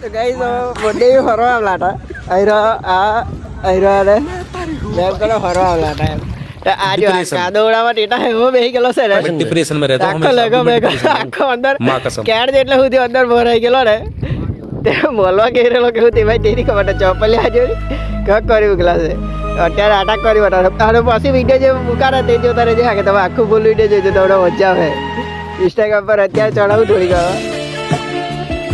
તો guys birthday ફરવા આવલાટા આયરો આરે લેબ કરો ફરવા આવલાટા એમ આજો કાદોડામાં ટેટા એવો બેહી ગયેલો છે ને डिप्रेशन में रहता हूँ આખો લગો બેગો આખો અંદર माँ कसम કેડ જેટલો સુધી અંદર ભરાઈ ગયેલો ને તે બોલવા ગયેલો કે તે ભાઈ તેરી ખબર ચોપલી આજો કક કરી ઉગલા છે અત્યારે અટક કરી બટા અને પછી વિડીયો જે મુકારે તે જોતા રહેજે કે તમે આખું ફૂલ વિડીયો જોજો તમને મજા આવે ઇન્સ્ટાગ્રામ પર અત્યારે ચડાવું થોડી ગયો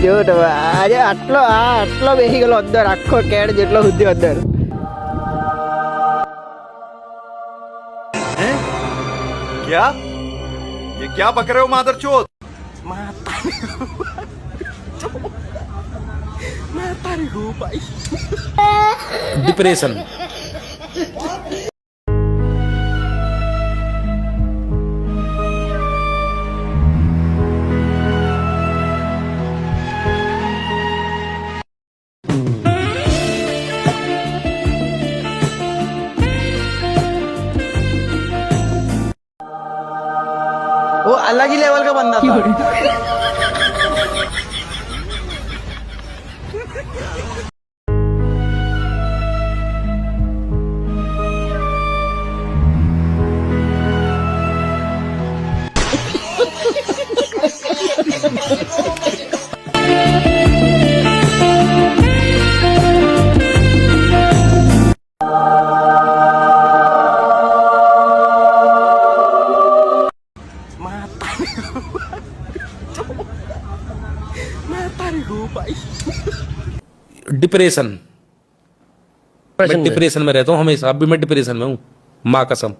જો તમે આજે આટલો બેસી ગયેલો અંદર આખો કેડ જેટલો સુધી અંદર क्या ये क्या बक रहे हो मादर चोद डिप्रेशन वो अलग ही लेवल का बंदा था डिप्रेशन मैं डिप्रेशन में रहता हूँ हमेशा। अभी मैं डिप्रेशन में हूँ, माँ कसम।